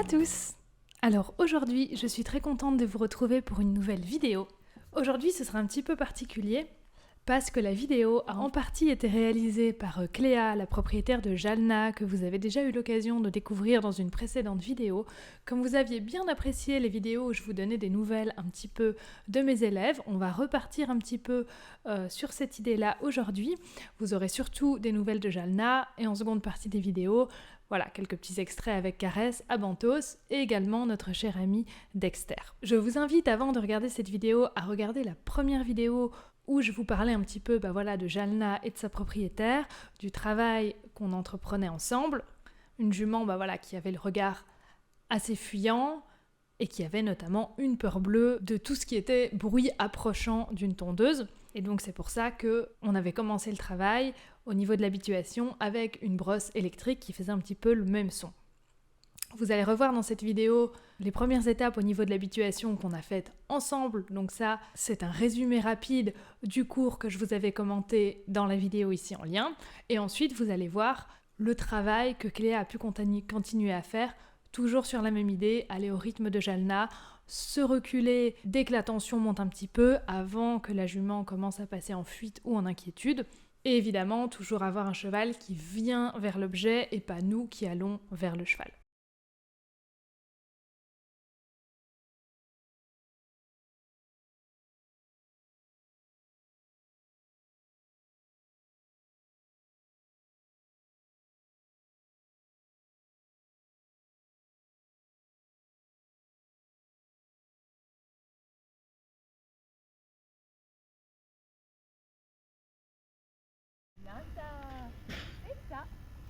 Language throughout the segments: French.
tous! Alors aujourd'hui, je suis très contente de vous retrouver pour une nouvelle vidéo. Aujourd'hui, ce sera un petit peu particulier parce que la vidéo a en partie été réalisée par Cléa, la propriétaire de Jalna, que vous avez déjà eu l'occasion de découvrir dans une précédente vidéo. Comme vous aviez bien apprécié les vidéos où je vous donnais des nouvelles un petit peu de mes élèves, on va repartir un petit peu sur cette idée-là aujourd'hui. Vous aurez surtout des nouvelles de Jalna et en seconde partie des vidéos, voilà, quelques petits extraits avec Caresse, Abantos et également notre cher ami Dexter. Je vous invite avant de regarder cette vidéo à regarder la première vidéo où je vous parlais un petit peu de Jalna et de sa propriétaire, du travail qu'on entreprenait ensemble. Une jument qui avait le regard assez fuyant et qui avait notamment une peur bleue de tout ce qui était bruit approchant d'une tondeuse. Et donc c'est pour ça qu'on avait commencé le travail au niveau de l'habituation avec une brosse électrique qui faisait un petit peu le même son. Vous allez revoir dans cette vidéo les premières étapes au niveau de l'habituation qu'on a faites ensemble. Donc ça, c'est un résumé rapide du cours que je vous avais commenté dans la vidéo ici en lien. Et ensuite, vous allez voir le travail que Cléa a pu continuer à faire, toujours sur la même idée, aller au rythme de Jalna, se reculer dès que la tension monte un petit peu, avant que la jument commence à passer en fuite ou en inquiétude. Et évidemment, toujours avoir un cheval qui vient vers l'objet et pas nous qui allons vers le cheval.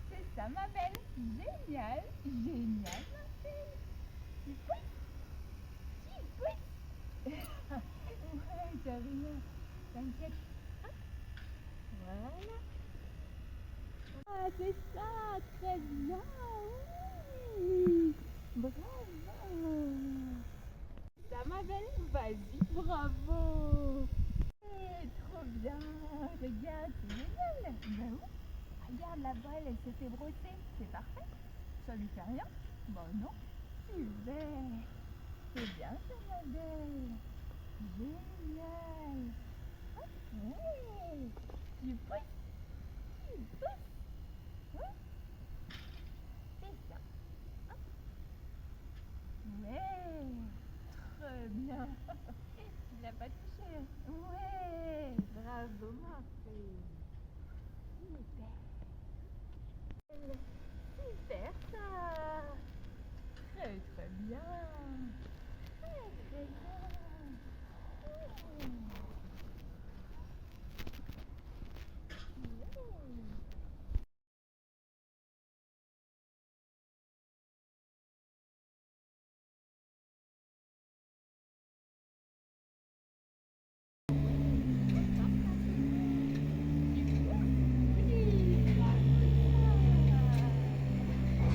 C'est ça ma belle, génial, génial ma fille. Tu pouilles. Ouais, t'as rien, t'inquiète. Voilà. Ah, c'est ça, très bien, oui. Bravo. Ça ma belle, vas-y, bravo. Trop bien, regarde, c'est génial. Ben oui. Regarde là-bas, elle se fait brosser, c'est parfait. Ça lui fait rien? Bah non. Super. C'est bien ça, ma belle. Génial. Ouais. Tu pousses. Ouais. C'est ça. Ouais. Très bien. Tu l'as pas touché? Ouais. Bravo, ma fille. Super. Super ça. Très bien. Très bien.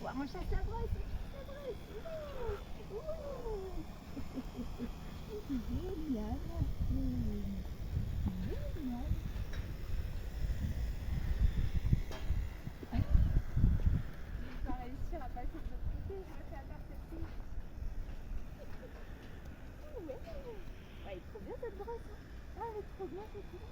Ouais, mon chat s'abrace, génial, génial. Je vais réussir à passer de l'autre côté, je me fais apercevoir. Ouais, elle est trop bien cette brosse. Ah, elle est trop bien cette brosse.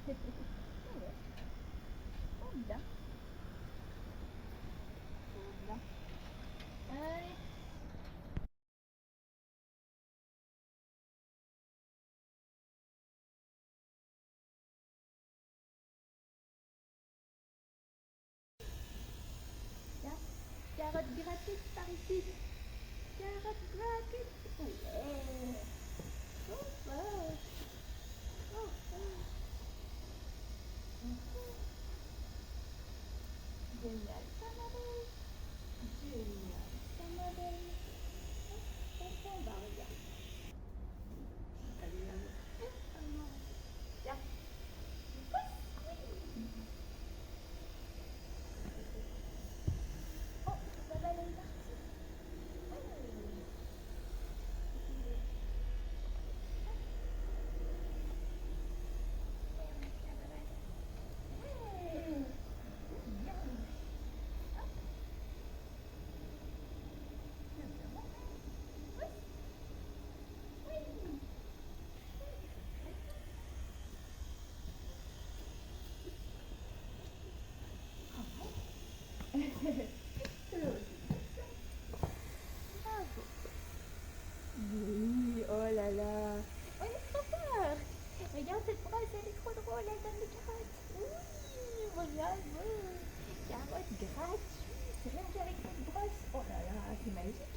Ouais. Trop bien. Trop bien. Allez. Tiens, carotte gratuite par ici. Carotte gratuite. Ouais. Trop fort. Trop fort. Génial, ça ma belle. Génial, ça ma belle. On va regarder. Allez, allez. Tiens. Oh, ça va aller là. Bravo. Oui, oh là là. On est trop fort. Regarde cette brosse, elle est trop drôle, elle donne des carottes. Oui, bravo. Carottes gratuites, rien qu'avec cette brosse. Oh là là, c'est magique.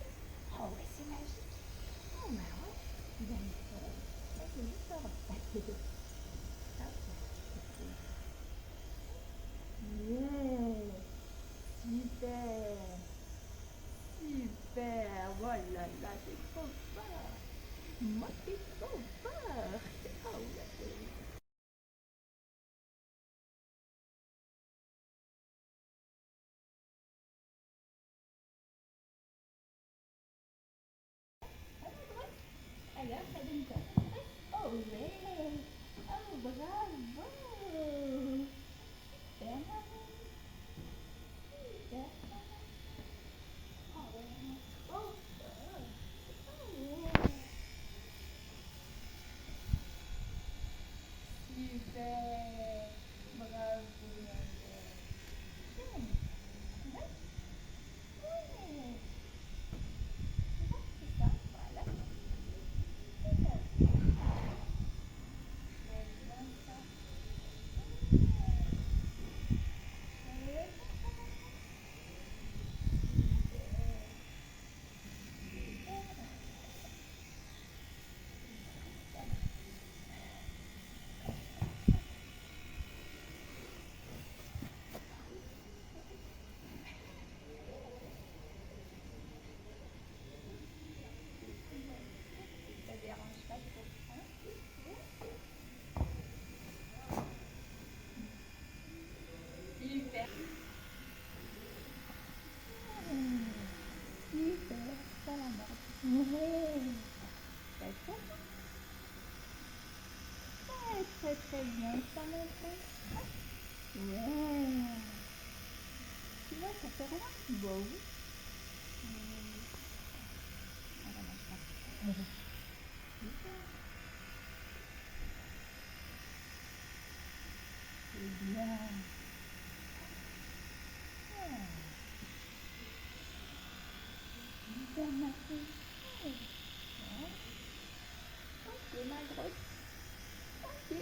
Oh ouais, c'est magique. Oh bah ouais. Bien, là, c'est juste ça. Hop. Yeah. Super. Super. Voilà, là, c'est trop fort. Moi, c'est trop fort. Oh ouais. Alors, ça donne quoi? Oh ouais. Oh, bravo. Super, super. Oh ouais. Trop fort. Oh ouais. Super. Bravo, ma belle. Ouais. Ouais. C'est ça, voilà. C'est ça. C'est bien ça. Ça dérange pas trop. Hein? Super. Super, ça la marche. Ouais. D'accord. Ouais, très très bien, ça mon frère. Ouais. Tu vois, ça fait rien. Bah oui. On va mettre ça. Super. C'est bien. Ouais. Super, ma fille. Ouais. Ouais. Ok, ma grosse. Ok. Tu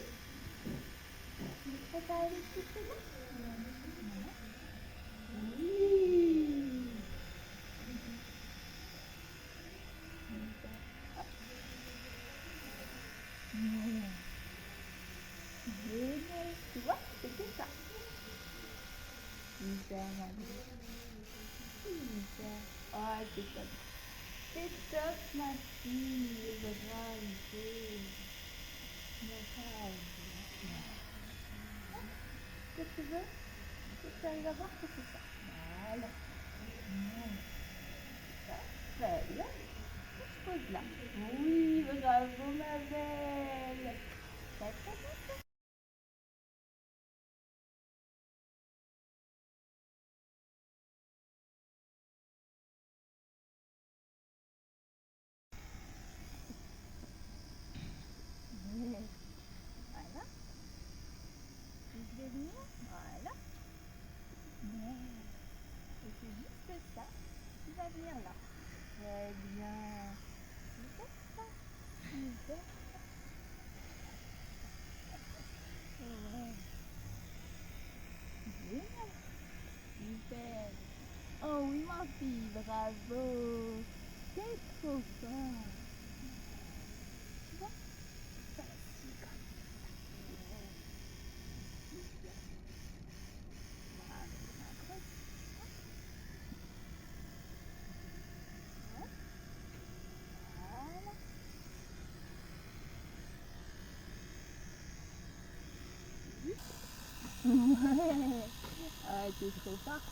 es prête à aller te coucher là? Voilà. Oui. Super. Hop. Ouais. Génial. Tu vois, c'était ça. Super, ma grosse. Super. Ah, c'est top. C'est top, ma fille. Bravo. Bravo. Ce que tu veux, que tu arrives à voir que c'est ça. Voilà. Parfait. Là, on se pose là. Oui, bravo, ma belle. Ta, ta, ta. Voilà. bravo. C'est trop fort. Bon, vas-y, comme ça. Super. Bravo, ma grosse. Ouais. Voilà. Ouais. Ah, t'es trop fort.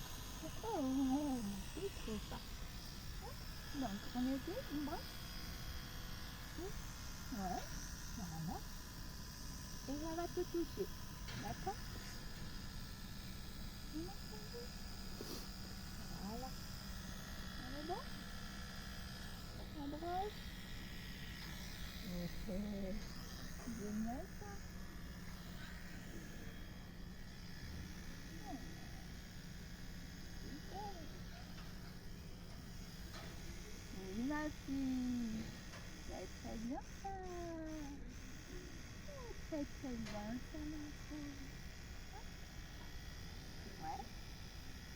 Oh, t'es trop fort. Donc, on est deux, une brosse. Ouais, voilà. Et ça va te toucher. D'accord? Voilà. On est bon? On brosse. Génial ça. Super. Oui, ma fille. C'est très bien ça. C'est très bien ça, ma fille. Ouais,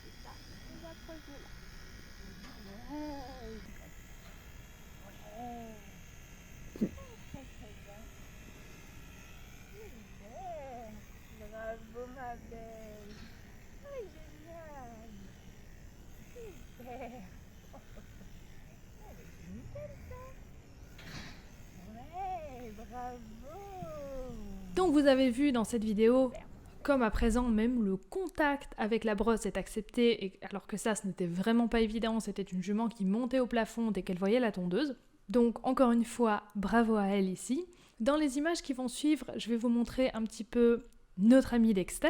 c'est ça. On va creuser là. Ouais. Ouais. Très très bien. Super. Bravo ma belle. Oh, génial. Super. Elle est nickel ça. Ouais, bravo. Donc vous avez vu dans cette vidéo, comme à présent, même le contact avec la brosse est accepté, et alors que ça, ce n'était vraiment pas évident, c'était une jument qui montait au plafond dès qu'elle voyait la tondeuse. Donc encore une fois, bravo à elle ici. Dans les images qui vont suivre, je vais vous montrer un petit peu notre ami Dexter.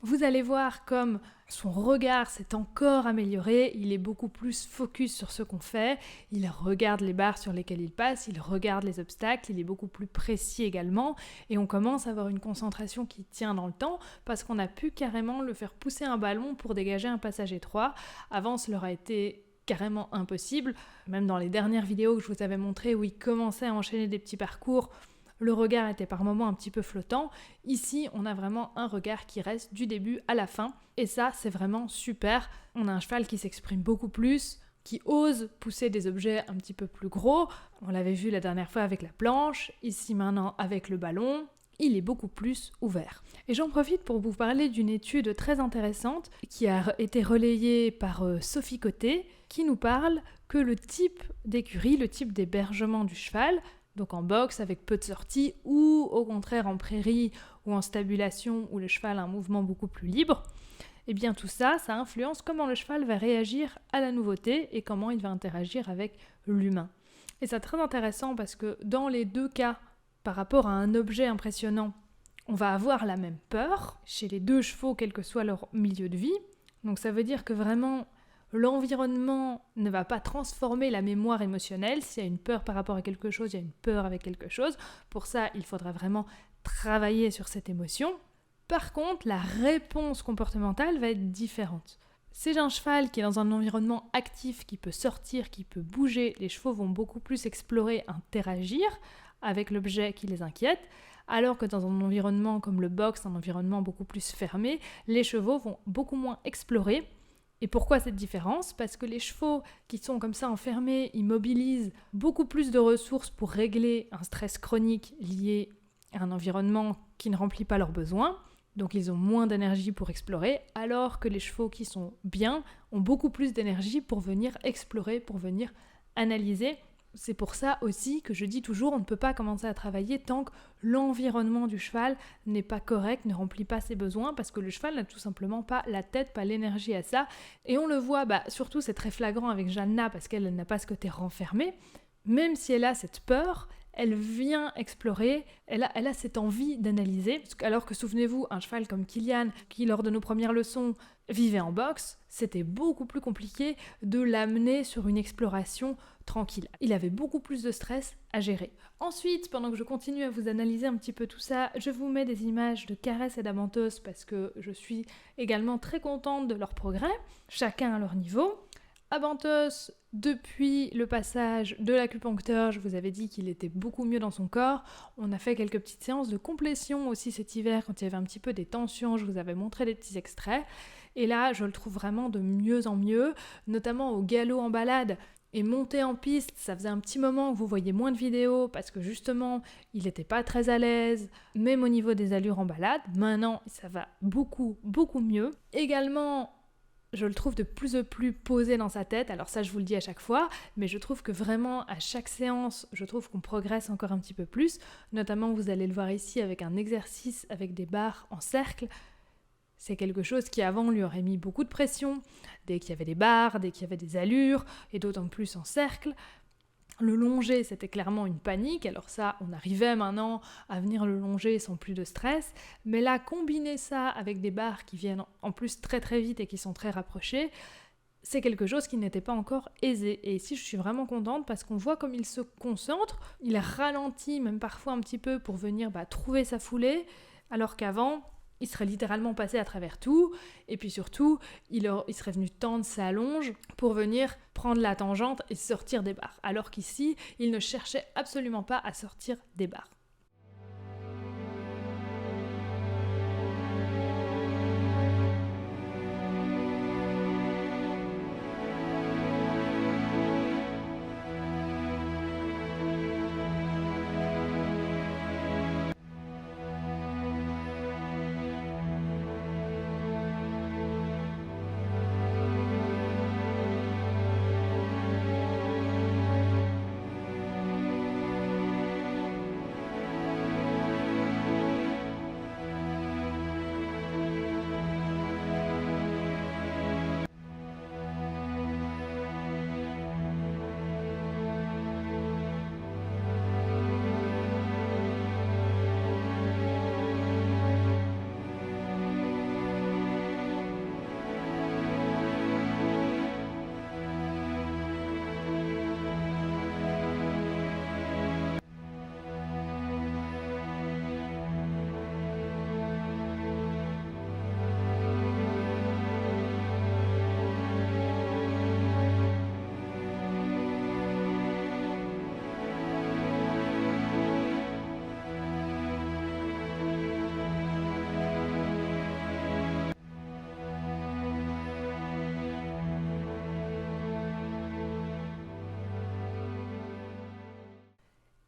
Vous allez voir comme son regard s'est encore amélioré, il est beaucoup plus focus sur ce qu'on fait, il regarde les barres sur lesquelles il passe, il regarde les obstacles, il est beaucoup plus précis également, et on commence à avoir une concentration qui tient dans le temps, parce qu'on a pu carrément le faire pousser un ballon pour dégager un passage étroit. Avant, cela aurait été carrément impossible, même dans les dernières vidéos que je vous avais montrées où il commençait à enchaîner des petits parcours, le regard était par moments un petit peu flottant. Ici, on a vraiment un regard qui reste du début à la fin. Et ça, c'est vraiment super. On a un cheval qui s'exprime beaucoup plus, qui ose pousser des objets un petit peu plus gros. On l'avait vu la dernière fois avec la planche, ici maintenant avec le ballon. Il est beaucoup plus ouvert. Et j'en profite pour vous parler d'une étude très intéressante qui a été relayée par Sophie Côté, qui nous parle que le type d'écurie, le type d'hébergement du cheval, donc en boxe avec peu de sorties, ou au contraire en prairie ou en stabulation où le cheval a un mouvement beaucoup plus libre, et bien tout ça, ça influence comment le cheval va réagir à la nouveauté et comment il va interagir avec l'humain. Et c'est très intéressant parce que dans les deux cas, par rapport à un objet impressionnant, on va avoir la même peur chez les deux chevaux, quel que soit leur milieu de vie. Donc ça veut dire que vraiment, l'environnement ne va pas transformer la mémoire émotionnelle. S'il y a une peur par rapport à quelque chose, il y a une peur avec quelque chose. Pour ça, il faudra vraiment travailler sur cette émotion. Par contre, la réponse comportementale va être différente. C'est un cheval qui est dans un environnement actif, qui peut sortir, qui peut bouger. Les chevaux vont beaucoup plus explorer, interagir avec l'objet qui les inquiète, alors que dans un environnement comme le box, un environnement beaucoup plus fermé, les chevaux vont beaucoup moins explorer. Et pourquoi cette différence ? Parce que les chevaux qui sont comme ça enfermés, ils mobilisent beaucoup plus de ressources pour régler un stress chronique lié à un environnement qui ne remplit pas leurs besoins. Donc ils ont moins d'énergie pour explorer, alors que les chevaux qui sont bien ont beaucoup plus d'énergie pour venir explorer, pour venir analyser. C'est pour ça aussi que je dis toujours, on ne peut pas commencer à travailler tant que l'environnement du cheval n'est pas correct, ne remplit pas ses besoins, parce que le cheval n'a tout simplement pas la tête, pas l'énergie à ça. Et on le voit, surtout c'est très flagrant avec Jeanna, parce qu'elle n'a pas ce côté renfermé. Même si elle a cette peur, elle vient explorer, elle a cette envie d'analyser. Alors que souvenez-vous, un cheval comme Kilian, qui lors de nos premières leçons vivait en boxe, c'était beaucoup plus compliqué de l'amener sur une exploration tranquille. Il avait beaucoup plus de stress à gérer. Ensuite, pendant que je continue à vous analyser un petit peu tout ça, je vous mets des images de Caresse et d'Amantos parce que je suis également très contente de leur progrès, chacun à leur niveau. Abentos, depuis le passage de l'acupuncteur, je vous avais dit qu'il était beaucoup mieux dans son corps. On a fait quelques petites séances de complétion aussi cet hiver quand il y avait un petit peu des tensions, je vous avais montré des petits extraits. Et là, je le trouve vraiment de mieux en mieux, notamment au galop en balade. Et monter en piste, ça faisait un petit moment que vous voyez moins de vidéos parce que justement, il n'était pas très à l'aise, même au niveau des allures en balade. Maintenant, ça va beaucoup mieux. Également, je le trouve de plus en plus posé dans sa tête, alors ça je vous le dis à chaque fois, mais je trouve que vraiment à chaque séance, je trouve qu'on progresse encore un petit peu plus, notamment vous allez le voir ici avec un exercice avec des barres en cercle. C'est quelque chose qui avant lui aurait mis beaucoup de pression, dès qu'il y avait des barres, dès qu'il y avait des allures, et d'autant plus en cercle. Le longer, c'était clairement une panique, alors ça, on arrivait maintenant à venir le longer sans plus de stress, mais là, combiner ça avec des barres qui viennent en plus très vite et qui sont très rapprochées, c'est quelque chose qui n'était pas encore aisé. Et ici, je suis vraiment contente parce qu'on voit comme il se concentre, il ralentit même parfois un petit peu pour venir trouver sa foulée, alors qu'avant, il serait littéralement passé à travers tout, et puis surtout, il serait venu tendre sa longe pour venir prendre la tangente et sortir des barres. Alors qu'ici, il ne cherchait absolument pas à sortir des barres.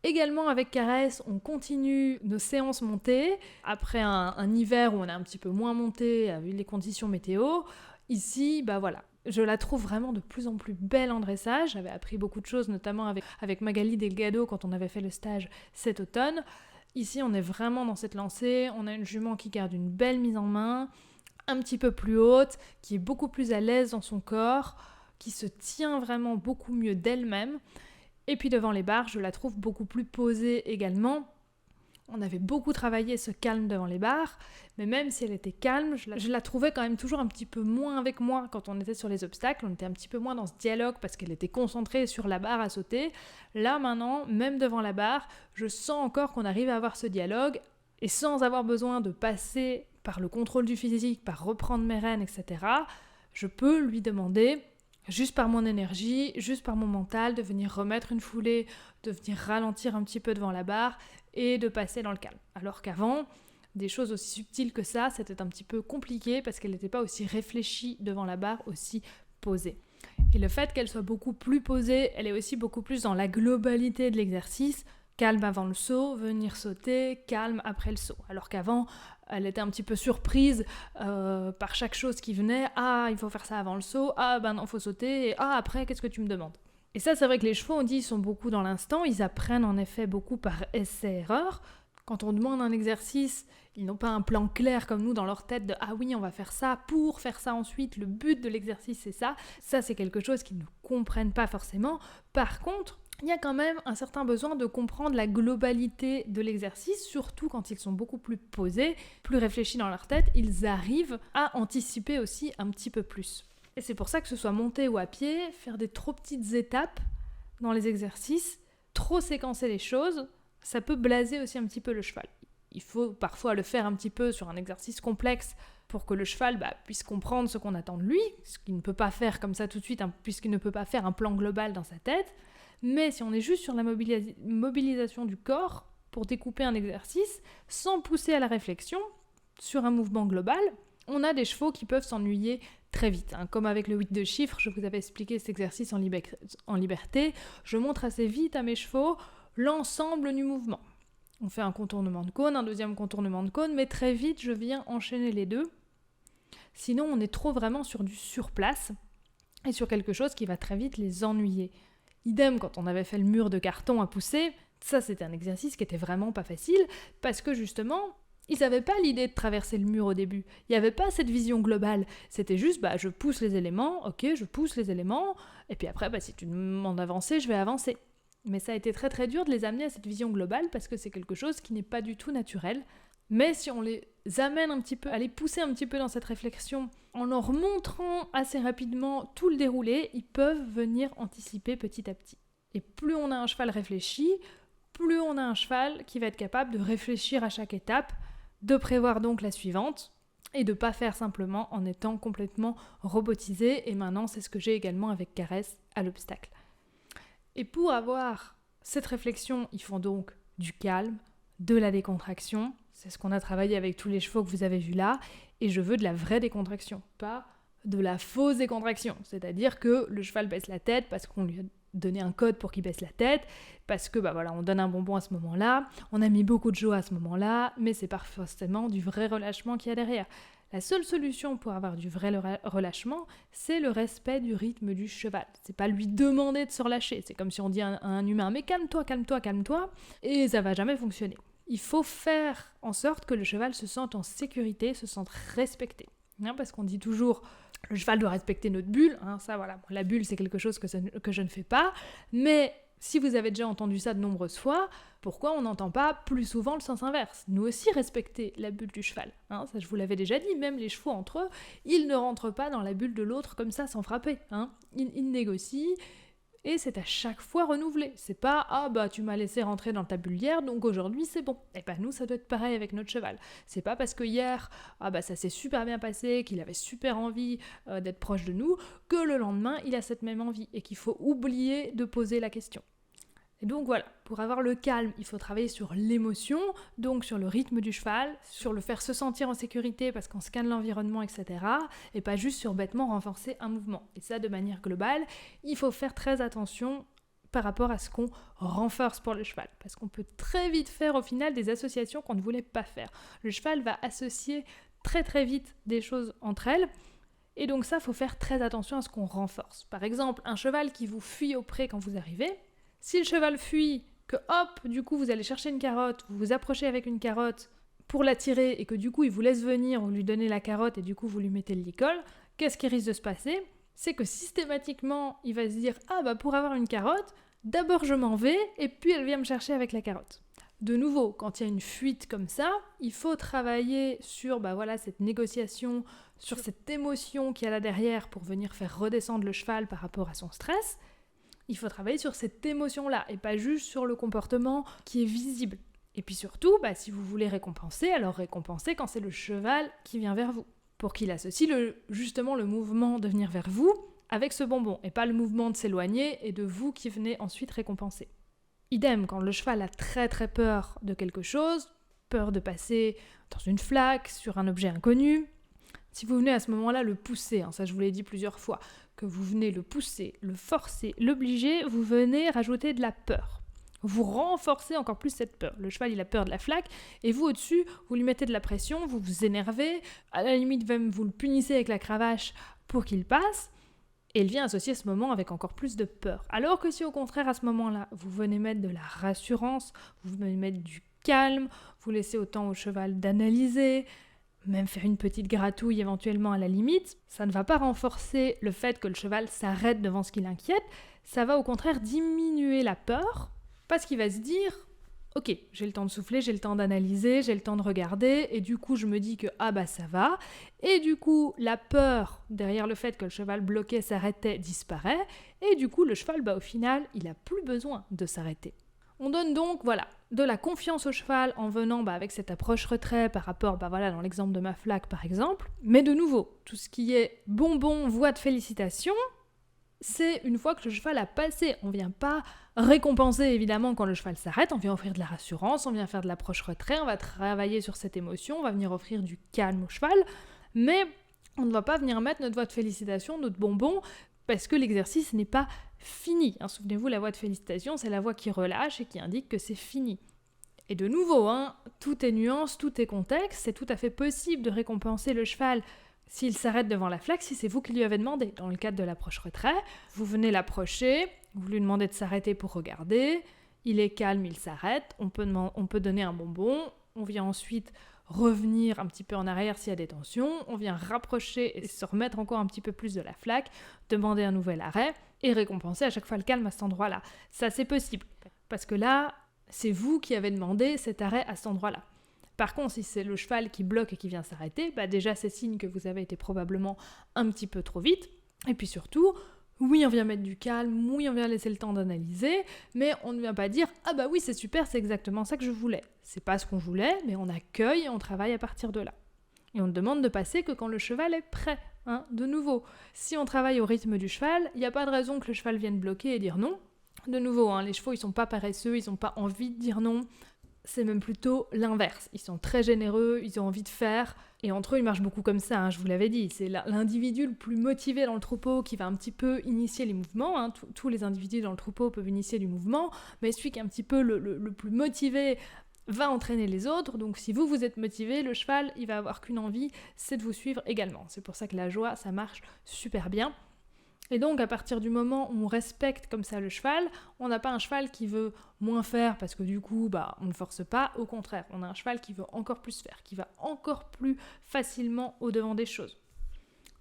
Également avec Caresse, on continue nos séances montées. Après un hiver où on a un petit peu moins monté, vu les conditions météo, ici, voilà. Je la trouve vraiment de plus en plus belle en dressage. J'avais appris beaucoup de choses, notamment avec Magali Delgado quand on avait fait le stage cet automne. Ici, on est vraiment dans cette lancée. On a une jument qui garde une belle mise en main, un petit peu plus haute, qui est beaucoup plus à l'aise dans son corps, qui se tient vraiment beaucoup mieux d'elle-même. Et puis devant les barres, je la trouve beaucoup plus posée également. On avait beaucoup travaillé ce calme devant les barres, mais même si elle était calme, je la trouvais quand même toujours un petit peu moins avec moi quand on était sur les obstacles. On était un petit peu moins dans ce dialogue parce qu'elle était concentrée sur la barre à sauter. Là maintenant, même devant la barre, je sens encore qu'on arrive à avoir ce dialogue et sans avoir besoin de passer par le contrôle du physique, par reprendre mes rênes, etc., je peux lui demander, juste par mon énergie, juste par mon mental, de venir remettre une foulée, de venir ralentir un petit peu devant la barre et de passer dans le calme. Alors qu'avant, des choses aussi subtiles que ça, c'était un petit peu compliqué parce qu'elle n'était pas aussi réfléchie devant la barre, aussi posée. Et le fait qu'elle soit beaucoup plus posée, elle est aussi beaucoup plus dans la globalité de l'exercice. Calme avant le saut, venir sauter, calme après le saut. Alors qu'avant, elle était un petit peu surprise par chaque chose qui venait. Ah, il faut faire ça avant le saut. Ah, non, il faut sauter. Et après, qu'est-ce que tu me demandes ? Et ça, c'est vrai que les chevaux, on dit, ils sont beaucoup dans l'instant. Ils apprennent en effet beaucoup par essai-erreur. Quand on demande un exercice, ils n'ont pas un plan clair comme nous dans leur tête de « Ah oui, on va faire ça pour faire ça ensuite. Le but de l'exercice, c'est ça. » Ça, c'est quelque chose qu'ils ne comprennent pas forcément. Par contre, il y a quand même un certain besoin de comprendre la globalité de l'exercice, surtout quand ils sont beaucoup plus posés, plus réfléchis dans leur tête, ils arrivent à anticiper aussi un petit peu plus. Et c'est pour ça que ce soit monté ou à pied, faire des trop petites étapes dans les exercices, trop séquencer les choses, ça peut blaser aussi un petit peu le cheval. il faut parfois le faire un petit peu sur un exercice complexe pour que le cheval puisse comprendre ce qu'on attend de lui, ce qu'il ne peut pas faire comme ça tout de suite, puisqu'il ne peut pas faire un plan global dans sa tête. Mais si on est juste sur la mobilisation du corps pour découper un exercice, sans pousser à la réflexion sur un mouvement global, on a des chevaux qui peuvent s'ennuyer très vite. Comme avec le 8 de chiffres, je vous avais expliqué cet exercice en liberté, je montre assez vite à mes chevaux l'ensemble du mouvement. On fait un contournement de cône, un deuxième contournement de cône, mais très vite je viens enchaîner les deux. Sinon on est trop vraiment sur du surplace et sur quelque chose qui va très vite les ennuyer. Idem quand on avait fait le mur de carton à pousser, ça c'était un exercice qui était vraiment pas facile parce que justement, ils n'avaient pas l'idée de traverser le mur au début. Il n'y avait pas cette vision globale. C'était juste, je pousse les éléments, ok, je pousse les éléments, et puis après, si tu me demandes d'avancer, je vais avancer. Mais ça a été très très dur de les amener à cette vision globale parce que c'est quelque chose qui n'est pas du tout naturel. Mais si on les amène un petit peu, à les pousser un petit peu dans cette réflexion, en leur montrant assez rapidement tout le déroulé, ils peuvent venir anticiper petit à petit. Et plus on a un cheval réfléchi, plus on a un cheval qui va être capable de réfléchir à chaque étape, de prévoir donc la suivante, et de ne pas faire simplement en étant complètement robotisé. Et maintenant, c'est ce que j'ai également avec Caresse à l'obstacle. Et pour avoir cette réflexion, ils font donc du calme, de la décontraction. C'est ce qu'on a travaillé avec tous les chevaux que vous avez vus là. Et je veux de la vraie décontraction, pas de la fausse décontraction. C'est-à-dire que le cheval baisse la tête parce qu'on lui a donné un code pour qu'il baisse la tête, parce que on donne un bonbon à ce moment-là, on a mis beaucoup de joie à ce moment-là, mais c'est pas forcément du vrai relâchement qu'il y a derrière. La seule solution pour avoir du vrai relâchement, c'est le respect du rythme du cheval. C'est pas lui demander de se relâcher. C'est comme si on dit à un humain « mais calme-toi, calme-toi, calme-toi » et ça va jamais fonctionner. Il faut faire en sorte que le cheval se sente en sécurité, se sente respecté. Parce qu'on dit toujours « le cheval doit respecter notre bulle ». La bulle, c'est quelque chose que je ne fais pas. Mais si vous avez déjà entendu ça de nombreuses fois, pourquoi on n'entend pas plus souvent le sens inverse ? Nous aussi respecter la bulle du cheval. Ça, je vous l'avais déjà dit, même les chevaux entre eux, ils ne rentrent pas dans la bulle de l'autre comme ça sans frapper. Ils négocient et c'est à chaque fois renouvelé. C'est pas « tu m'as laissé rentrer dans ta bulle hier, donc aujourd'hui c'est bon ». Et nous, ça doit être pareil avec notre cheval. C'est pas parce que hier, ça s'est super bien passé, qu'il avait super envie d'être proche de nous, que le lendemain, il a cette même envie et qu'il faut oublier de poser la question. Et donc voilà, pour avoir le calme, il faut travailler sur l'émotion, donc sur le rythme du cheval, sur le faire se sentir en sécurité parce qu'on scanne l'environnement, etc. Et pas juste sur bêtement renforcer un mouvement. Et ça, de manière globale, il faut faire très attention par rapport à ce qu'on renforce pour le cheval. Parce qu'on peut très vite faire au final des associations qu'on ne voulait pas faire. Le cheval va associer très très vite des choses entre elles. Et donc ça, il faut faire très attention à ce qu'on renforce. Par exemple, un cheval qui vous fuit au pré quand vous arrivez, si le cheval fuit, que hop, du coup vous allez chercher une carotte, vous vous approchez avec une carotte pour l'attirer et que du coup il vous laisse venir, vous lui donnez la carotte et du coup vous lui mettez le licol, qu'est-ce qui risque de se passer ? C'est que systématiquement il va se dire « pour avoir une carotte, d'abord je m'en vais et puis elle vient me chercher avec la carotte ». De nouveau, quand il y a une fuite comme ça, il faut travailler sur cette négociation, sur cette émotion qu'il y a là derrière pour venir faire redescendre le cheval par rapport à son stress. Il faut travailler sur cette émotion-là et pas juste sur le comportement qui est visible. Et puis surtout, si vous voulez récompenser, alors récompensez quand c'est le cheval qui vient vers vous. Pour qu'il associe justement le mouvement de venir vers vous avec ce bonbon et pas le mouvement de s'éloigner et de vous qui venez ensuite récompenser. Idem, quand le cheval a très très peur de quelque chose, peur de passer dans une flaque, sur un objet inconnu, si vous venez à ce moment-là le pousser, ça je vous l'ai dit plusieurs fois, que vous venez le pousser, le forcer, l'obliger, vous venez rajouter de la peur. Vous renforcez encore plus cette peur. Le cheval, il a peur de la flaque, et vous, au-dessus, vous lui mettez de la pression, vous vous énervez, à la limite même vous le punissez avec la cravache pour qu'il passe, et il vient associer ce moment avec encore plus de peur. Alors que si au contraire, à ce moment-là, vous venez mettre de la rassurance, vous venez mettre du calme, vous laissez autant au cheval d'analyser, même faire une petite gratouille éventuellement à la limite, ça ne va pas renforcer le fait que le cheval s'arrête devant ce qui l'inquiète, ça va au contraire diminuer la peur, parce qu'il va se dire « Ok, j'ai le temps de souffler, j'ai le temps d'analyser, j'ai le temps de regarder, et du coup je me dis que ça va », et du coup la peur derrière le fait que le cheval bloqué s'arrêtait disparaît, et du coup le cheval, au final, il n'a plus besoin de s'arrêter. On donne donc, de la confiance au cheval en venant avec cette approche retrait par rapport, dans l'exemple de ma flaque par exemple. Mais de nouveau, tout ce qui est bonbon, voix de félicitations, c'est une fois que le cheval a passé. On vient pas récompenser évidemment quand le cheval s'arrête, on vient offrir de la rassurance, on vient faire de l'approche retrait, on va travailler sur cette émotion, on va venir offrir du calme au cheval, mais on ne va pas venir mettre notre voix de félicitation, notre bonbon, parce que l'exercice n'est pas fini. Souvenez-vous, la voix de félicitation, c'est la voix qui relâche et qui indique que c'est fini. Et de nouveau, tout est nuance, tout est contexte, c'est tout à fait possible de récompenser le cheval s'il s'arrête devant la flaque, si c'est vous qui lui avez demandé. Dans le cadre de l'approche retrait, vous venez l'approcher, vous lui demandez de s'arrêter pour regarder, il est calme, il s'arrête, on peut donner un bonbon, on vient ensuite revenir un petit peu en arrière s'il y a des tensions, on vient rapprocher et se remettre encore un petit peu plus de la flaque, demander un nouvel arrêt et récompenser à chaque fois le calme à cet endroit-là. Ça, c'est possible, parce que là, c'est vous qui avez demandé cet arrêt à cet endroit-là. Par contre, si c'est le cheval qui bloque et qui vient s'arrêter, déjà c'est signe que vous avez été probablement un petit peu trop vite. Et puis surtout, oui, on vient mettre du calme, oui, on vient laisser le temps d'analyser, mais on ne vient pas dire « Ah bah oui, c'est super, c'est exactement ça que je voulais ». C'est pas ce qu'on voulait, mais on accueille et on travaille à partir de là. Et on ne demande de passer que quand le cheval est prêt. De nouveau, si on travaille au rythme du cheval, il n'y a pas de raison que le cheval vienne bloquer et dire non. De nouveau, les chevaux, ils sont pas paresseux, ils n'ont pas envie de dire non. C'est même plutôt l'inverse. Ils sont très généreux, ils ont envie de faire. Et entre eux, ils marchent beaucoup comme ça, je vous l'avais dit. C'est l'individu le plus motivé dans le troupeau qui va un petit peu initier les mouvements. Tous les individus dans le troupeau peuvent initier du mouvement, mais celui qui est un petit peu le plus motivé va entraîner les autres. Donc si vous êtes motivé, le cheval, il va avoir qu'une envie, c'est de vous suivre également. C'est pour ça que la joie, ça marche super bien. Et donc, à partir du moment où on respecte comme ça le cheval, on n'a pas un cheval qui veut moins faire parce que du coup, on ne force pas. Au contraire, on a un cheval qui veut encore plus faire, qui va encore plus facilement au-devant des choses.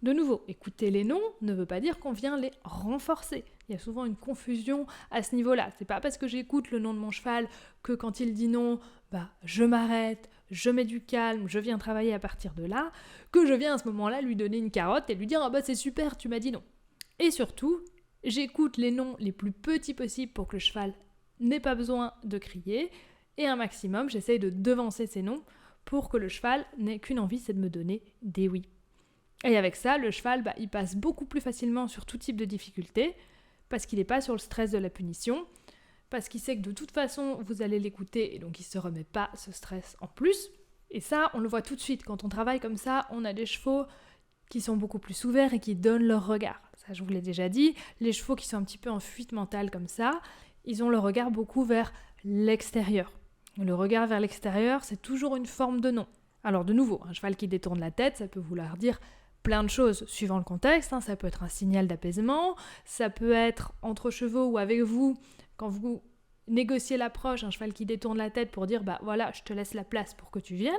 De nouveau, écouter les noms ne veut pas dire qu'on vient les renforcer. Il y a souvent une confusion à ce niveau-là. C'est pas parce que j'écoute le nom de mon cheval que quand il dit non, je m'arrête, je mets du calme, je viens travailler à partir de là, que je viens à ce moment-là lui donner une carotte et lui dire « Ah c'est super, tu m'as dit non ». Et surtout, j'écoute les noms les plus petits possibles pour que le cheval n'ait pas besoin de crier. Et un maximum, j'essaye de devancer ces noms pour que le cheval n'ait qu'une envie, c'est de me donner des oui. Et avec ça, le cheval, il passe beaucoup plus facilement sur tout type de difficulté parce qu'il n'est pas sur le stress de la punition, parce qu'il sait que de toute façon, vous allez l'écouter et donc il ne se remet pas ce stress en plus. Et ça, on le voit tout de suite. Quand on travaille comme ça, on a des chevaux qui sont beaucoup plus ouverts et qui donnent leur regard. Ça, je vous l'ai déjà dit, les chevaux qui sont un petit peu en fuite mentale comme ça, ils ont le regard beaucoup vers l'extérieur. Le regard vers l'extérieur, c'est toujours une forme de non. Alors de nouveau, un cheval qui détourne la tête, ça peut vouloir dire plein de choses suivant le contexte. Ça peut être un signal d'apaisement, ça peut être entre chevaux ou avec vous, quand vous négociez l'approche, un cheval qui détourne la tête pour dire voilà, je te laisse la place pour que tu viennes.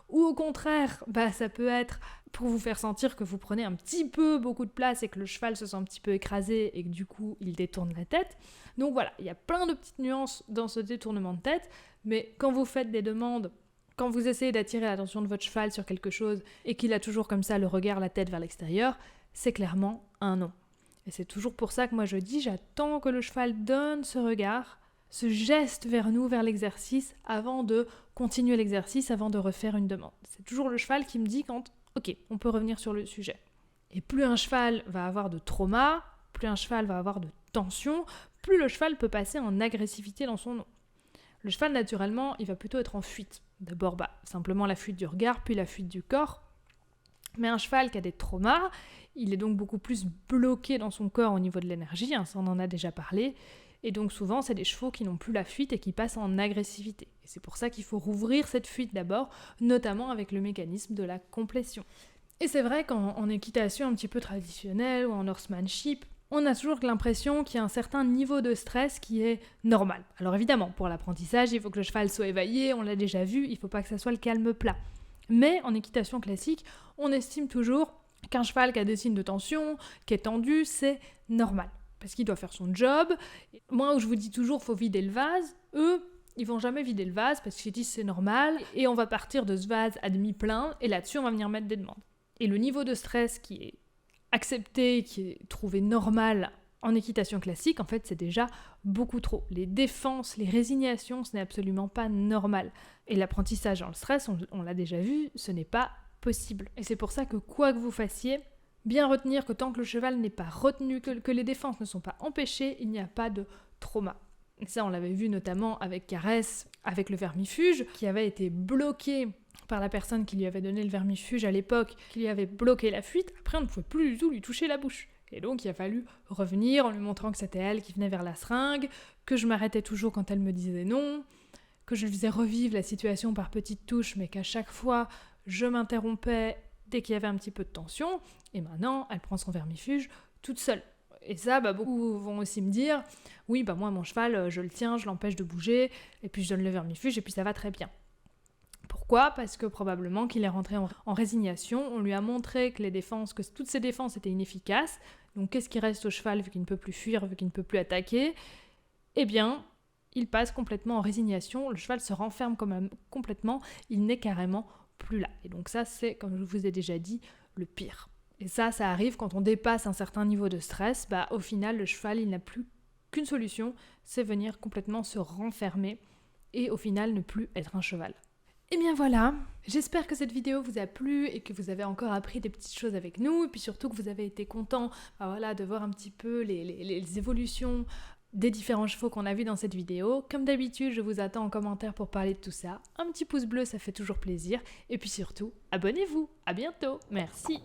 Ou au contraire, ça peut être pour vous faire sentir que vous prenez un petit peu beaucoup de place et que le cheval se sent un petit peu écrasé et que du coup, il détourne la tête. Donc voilà, il y a plein de petites nuances dans ce détournement de tête, mais quand vous faites des demandes, quand vous essayez d'attirer l'attention de votre cheval sur quelque chose et qu'il a toujours comme ça le regard, la tête vers l'extérieur, c'est clairement un non. Et c'est toujours pour ça que moi je dis, j'attends que le cheval donne ce regard, ce geste vers nous, vers l'exercice, avant de continuer l'exercice, avant de refaire une demande. C'est toujours le cheval qui me dit quand, ok, on peut revenir sur le sujet. Et plus un cheval va avoir de trauma, plus un cheval va avoir de tension, plus le cheval peut passer en agressivité dans son nom. Le cheval, naturellement, il va plutôt être en fuite. D'abord, simplement la fuite du regard, puis la fuite du corps. Mais un cheval qui a des traumas, il est donc beaucoup plus bloqué dans son corps au niveau de l'énergie, ça on en a déjà parlé. Et donc souvent, c'est des chevaux qui n'ont plus la fuite et qui passent en agressivité. Et c'est pour ça qu'il faut rouvrir cette fuite d'abord, notamment avec le mécanisme de la complétion. Et c'est vrai qu'en équitation un petit peu traditionnelle ou en horsemanship, on a toujours l'impression qu'il y a un certain niveau de stress qui est normal. Alors évidemment, pour l'apprentissage, il faut que le cheval soit éveillé, on l'a déjà vu, il ne faut pas que ça soit le calme plat. Mais en équitation classique, on estime toujours qu'un cheval qui a des signes de tension, qui est tendu, c'est normal. Parce qu'il doit faire son job. Moi, où je vous dis toujours, faut vider le vase, eux, ils vont jamais vider le vase parce qu'ils disent c'est normal et on va partir de ce vase à demi-plein et là-dessus, on va venir mettre des demandes. Et le niveau de stress qui est accepté, qui est trouvé normal En équitation classique, en fait, c'est déjà beaucoup trop. Les défenses, les résignations, ce n'est absolument pas normal. Et l'apprentissage dans le stress, on l'a déjà vu, ce n'est pas possible. Et c'est pour ça que quoi que vous fassiez, bien retenir que tant que le cheval n'est pas retenu, que les défenses ne sont pas empêchées, il n'y a pas de trauma. Et ça, on l'avait vu notamment avec Caresse, avec le vermifuge, qui avait été bloqué par la personne qui lui avait donné le vermifuge à l'époque, qui lui avait bloqué la fuite. Après, on ne pouvait plus du tout lui toucher la bouche. Et donc, il a fallu revenir en lui montrant que c'était elle qui venait vers la seringue, que je m'arrêtais toujours quand elle me disait non, que je lui faisais revivre la situation par petites touches, mais qu'à chaque fois, je m'interrompais dès qu'il y avait un petit peu de tension. Et maintenant, elle prend son vermifuge toute seule. Et ça, beaucoup vont aussi me dire, oui, moi, mon cheval, je le tiens, je l'empêche de bouger, et puis je donne le vermifuge, et puis ça va très bien. Pourquoi ? Parce que probablement qu'il est rentré en résignation, on lui a montré que toutes ses défenses étaient inefficaces, donc qu'est-ce qui reste au cheval vu qu'il ne peut plus fuir, vu qu'il ne peut plus attaquer ? Eh bien, il passe complètement en résignation, le cheval se renferme complètement, il n'est carrément plus là. Et donc ça, c'est, comme je vous ai déjà dit, le pire. Et ça arrive quand on dépasse un certain niveau de stress, au final, le cheval, il n'a plus qu'une solution, c'est venir complètement se renfermer et au final ne plus être un cheval. Et bien voilà, j'espère que cette vidéo vous a plu et que vous avez encore appris des petites choses avec nous et puis surtout que vous avez été content de voir un petit peu les évolutions des différents chevaux qu'on a vus dans cette vidéo. Comme d'habitude, je vous attends en commentaire pour parler de tout ça. Un petit pouce bleu, ça fait toujours plaisir. Et puis surtout, abonnez-vous. À bientôt. Merci.